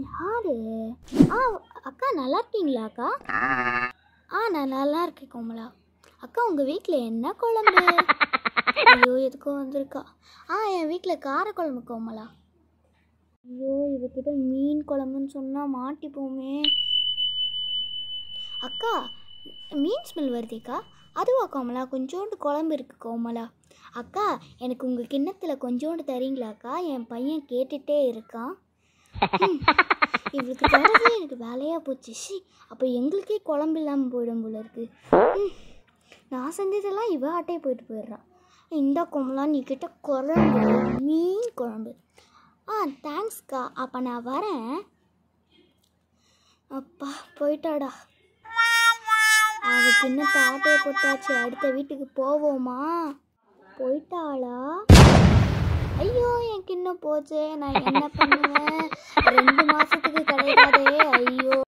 யாரு? ஆ அக்கா நல்லா இருக்கீங்களா அக்கா? நான் நல்லா இருக்கேன் கோமலா. அக்கா உங்கள் வீட்டில் என்ன குழம்பு? ஐயோ எதுக்கும் வந்திருக்கா. என் வீட்டில் காரக்குழம்பு கோமலா. ஐயோ இவகிட்ட மீன் குழம்புன்னு சொன்னால் மாட்டிப்போமே. அக்கா மீன் ஸ்மெல் வருதேக்கா. அதுவா கோமலா? கொஞ்சோண்டு குழம்பு இருக்குது கோமலா. அக்கா எனக்கு உங்கள் கிண்ணத்தில் கொஞ்சோண்டு தரீங்களாக்கா? என் பையன் கேட்டுகிட்டே இருக்கான். இவளுக்கு தரவே எனக்கு வேலையாக போச்சு. அப்போ எங்களுக்கே குழம்பு இல்லாமல் போயிடும் போல இருக்குது. நான் செஞ்சதெல்லாம் இவ ஆட்டையே போயிடுறான். இந்த கோமலா நீ கிட்ட குழம்பு, மீன் குழம்பு. தேங்க்ஸ்க்கா. அப்போ நான் வரேன். அப்பா போயிட்டாடா. அவளுக்கு இன்னும் ஆட்டையை போட்டாச்சு. அடுத்த வீட்டுக்கு போவோமா? போயிட்டாளா? ஐயோ எனக்கு இன்னும் போச்சே. நான் என்ன பண்ணுவேன்? 2 மாதத்துக்கு கிடையாதே.